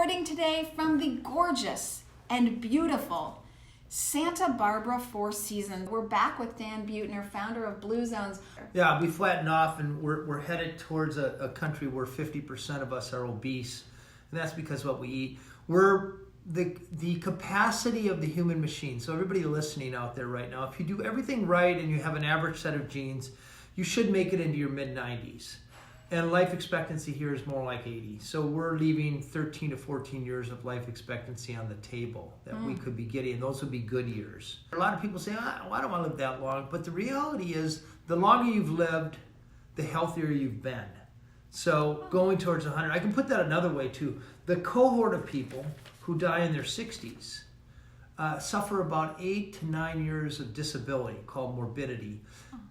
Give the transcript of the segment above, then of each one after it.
recording today from the gorgeous and beautiful Santa Barbara Four Seasons. We're back with Dan Buettner, founder of Blue Zones. Yeah, we flattened off and we're headed towards a country where 50% of us are obese. And that's because of what we eat. We're the capacity of the human machine. So everybody listening out there right now, if you do everything right and you have an average set of genes, you should make it into your mid-90s. And life expectancy here is more like 80. So we're leaving 13 to 14 years of life expectancy on the table that we could be getting, and those would be good years. A lot of people say, I don't want to live that long. But the reality is, the longer you've lived, the healthier you've been. So going towards 100, I can put that another way too. The cohort of people who die in their 60s suffer about 8 to 9 years of disability called morbidity.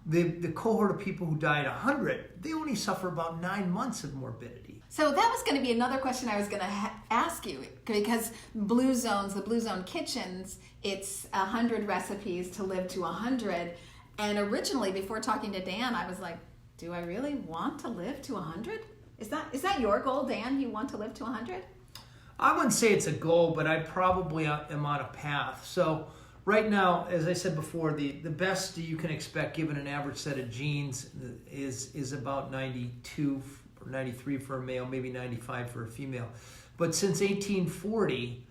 The cohort of people who die at 100, they only suffer about 9 months of morbidity. So that was going to be another question I was going to ask you, because Blue Zones, the Blue Zone Kitchens, it's 100 recipes to live to 100. And originally, before talking to Dan, I was like, do I really want to live to 100? Is that your goal, Dan? You want to live to 100? I wouldn't say it's a goal, but I probably am on a path. So right now, as I said before, the best you can expect given an average set of genes is about 92 or 93 for a male, maybe 95 for a female. But since 1840,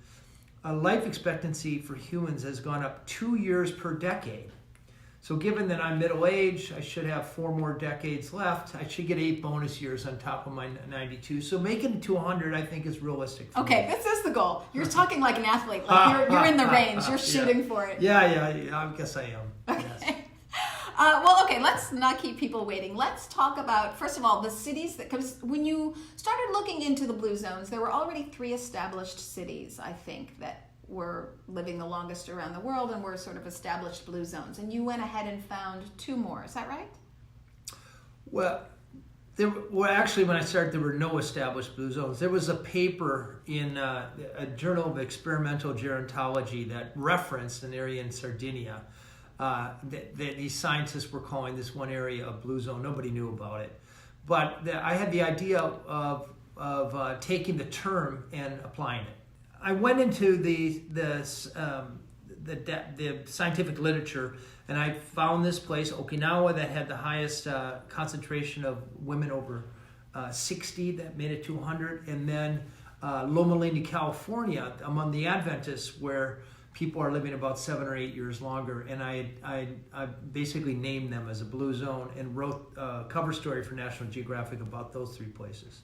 life expectancy for humans has gone up 2 years per decade. So given that I'm middle-aged, I should have 4 more decades left. I should get 8 bonus years on top of my 92. So making it to 100, I think, is realistic for me. This is the goal. You're talking like an athlete. Like you're in the range. You're shooting for it. Yeah, I guess I am. Okay. Yes. Let's not keep people waiting. Let's talk about, first of all, the cities that, because when you started looking into the Blue Zones, there were already 3 established cities, I think, that were living the longest around the world and were sort of established Blue Zones. And you went ahead and found 2 more. Is that right? Well, actually, when I started, there were no established Blue Zones. There was a paper in a Journal of Experimental Gerontology that referenced an area in Sardinia that these scientists were calling this one area a Blue Zone. Nobody knew about it. But I had the idea of taking the term and applying it. I went into the scientific literature, and I found this place, Okinawa, that had the highest concentration of women over 60 that made it to 100, and then Loma Linda, California, among the Adventists, where people are living about 7 or 8 years longer. And I basically named them as a Blue Zone and wrote a cover story for National Geographic about those 3 places.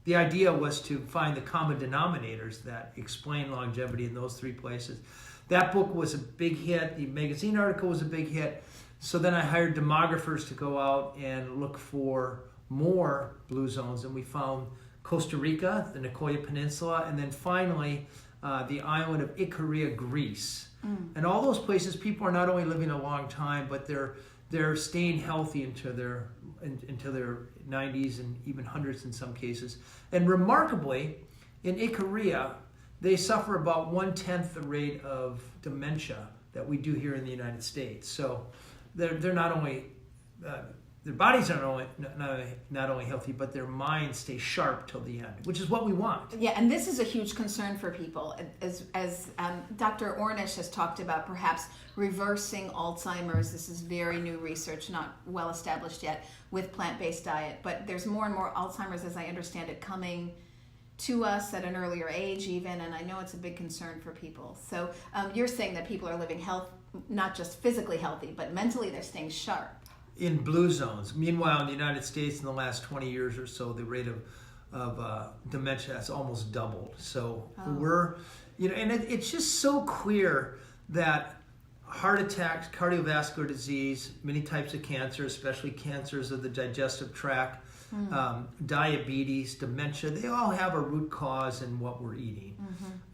The idea was to find the common denominators that explain longevity in those 3 places. That book was a big hit. The magazine article was a big hit. So then I hired demographers to go out and look for more Blue Zones. And we found Costa Rica, the Nicoya Peninsula, and then finally the island of Icaria, Greece. And all those places, people are not only living a long time, but they're staying healthy into their 90s and even hundreds in some cases. And remarkably, in Icaria, they suffer about 1/10 the rate of dementia that we do here in the United States. So they're not only their bodies are not only healthy, but their minds stay sharp till the end, which is what we want. Yeah, and this is a huge concern for people. As Dr. Ornish has talked about, perhaps reversing Alzheimer's. This is very new research, not well established yet, with plant-based diet. But there's more and more Alzheimer's, as I understand it, coming to us at an earlier age even, and I know it's a big concern for people. So you're saying that people are living not just physically healthy, but mentally they're staying sharp. In Blue Zones. Meanwhile, in the United States, in the last 20 years or so, the rate of dementia has almost doubled. So we're, and it's just so clear that heart attacks, cardiovascular disease, many types of cancer, especially cancers of the digestive tract, diabetes, dementia, they all have a root cause in what we're eating.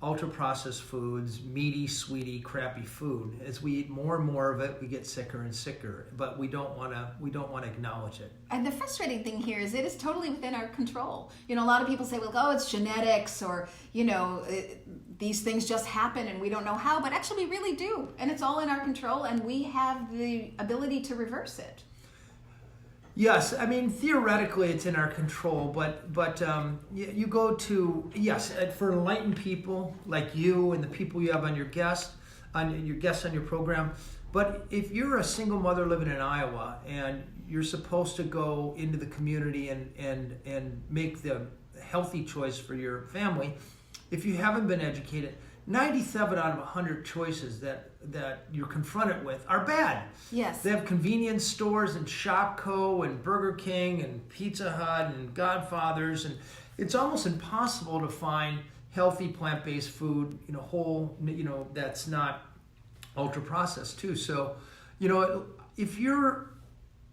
Ultra-processed foods, meaty, sweety, crappy food. As we eat more and more of it, we get sicker and sicker. But we don't want to acknowledge it. And the frustrating thing here is it is totally within our control. A lot of people say, well, it's genetics, or these things just happen and we don't know how. But actually, we really do, and it's all in our control, and we have the ability to reverse it. Yes, I mean theoretically it's in our control, but you go to for enlightened people like you and the people you have on your guests on your program. But if you're a single mother living in Iowa and you're supposed to go into the community and make the healthy choice for your family, if you haven't been educated, 97 out of 100 choices that you're confronted with are bad. Yes. They have convenience stores and Shopko and Burger King and Pizza Hut and Godfather's, and it's almost impossible to find healthy plant-based food, whole, that's not ultra processed too. So, if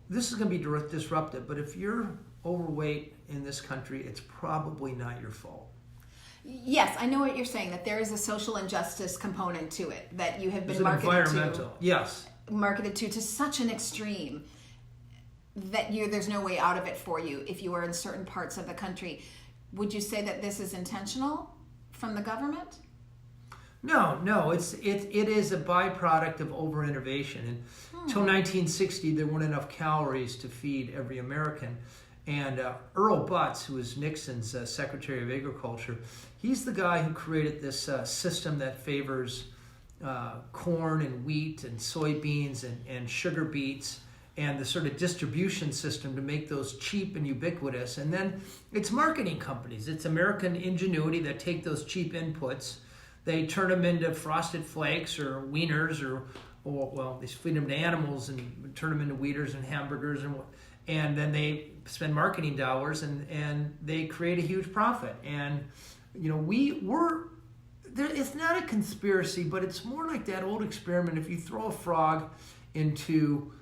this is going to be disruptive, but if you're overweight in this country, it's probably not your fault. Yes, I know what you're saying, that there is a social injustice component to it, that you have been marketed to such an extreme that there's no way out of it for you if you are in certain parts of the country. Would you say that this is intentional from the government? No, it is a byproduct of over-innovation. Until 1960, there weren't enough calories to feed every American. And Earl Butz, who was Nixon's Secretary of Agriculture, he's the guy who created this system that favors corn and wheat and soybeans and sugar beets, and the sort of distribution system to make those cheap and ubiquitous. And then it's marketing companies. It's American ingenuity that take those cheap inputs. They turn them into Frosted Flakes or Wieners or they feed them to animals and turn them into Wieners and hamburgers and then they spend marketing dollars and they create a huge profit. And it's not a conspiracy, but it's more like that old experiment. If you throw a frog into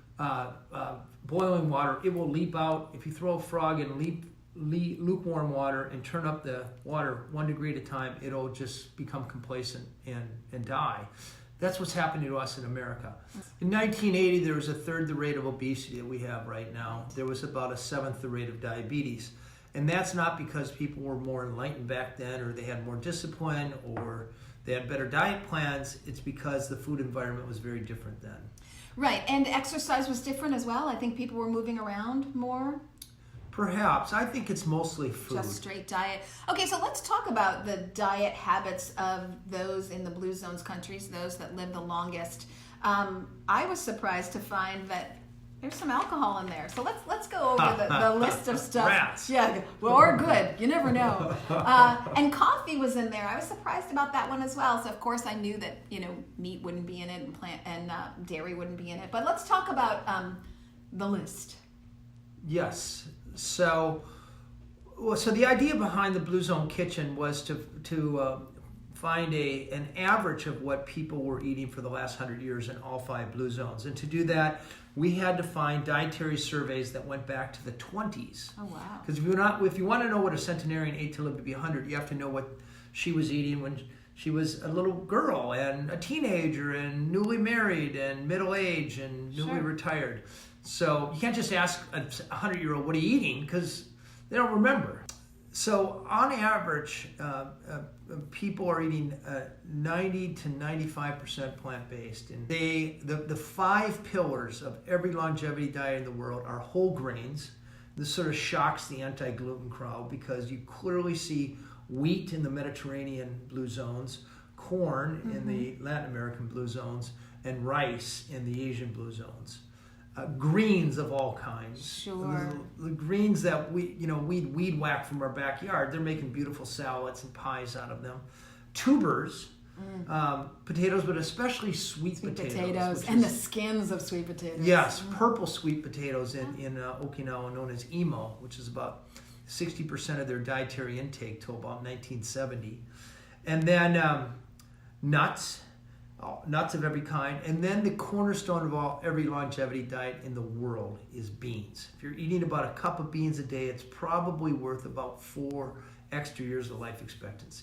boiling water, it will leap out. If you throw a frog in lukewarm water and turn up the water 1 degree at a time, it'll just become complacent and die. That's what's happening to us in America. In 1980, there was a third the rate of obesity that we have right now. There was about a seventh the rate of diabetes. And that's not because people were more enlightened back then, or they had more discipline, or they had better diet plans. It's because the food environment was very different then. Right, and exercise was different as well. I think people were moving around more. Perhaps. I think it's mostly food. Just straight diet. Okay, so let's talk about the diet habits of those in the Blue Zones countries, those that live the longest. I was surprised to find that there's some alcohol in there. So let's go over the list of stuff. Rats. Yeah, well, or good. You never know. And coffee was in there. I was surprised about that one as well. So of course I knew that meat wouldn't be in it and dairy wouldn't be in it. But let's talk about the list. Yes. So the idea behind the Blue Zone Kitchen was to find an average of what people were eating for the last 100 years in all 5 Blue Zones. And to do that, we had to find dietary surveys that went back to the 20s. Oh, wow. Because if you want to know what a centenarian ate to live to be 100, you have to know what she was eating when she was a little girl and a teenager and newly married and middle-aged and newly retired. So you can't just ask a 100-year-old, what are you eating? Because they don't remember. So on average, people are eating 90 to 95% plant-based. And the 5 pillars of every longevity diet in the world are whole grains. This sort of shocks the anti-gluten crowd because you clearly see wheat in the Mediterranean Blue Zones, corn in the Latin American Blue Zones, and rice in the Asian Blue Zones. Greens of all kinds. Sure. The greens that we'd weed whack from our backyard. They're making beautiful salads and pies out of them. Tubers, potatoes, but especially sweet potatoes. And the skins of sweet potatoes. Yes, purple sweet potatoes in Okinawa, known as imo, which is about 60% of their dietary intake till about 1970. And then nuts of every kind, and then the cornerstone of every longevity diet in the world is beans. If you're eating about a cup of beans a day, it's probably worth about 4 extra years of life expectancy.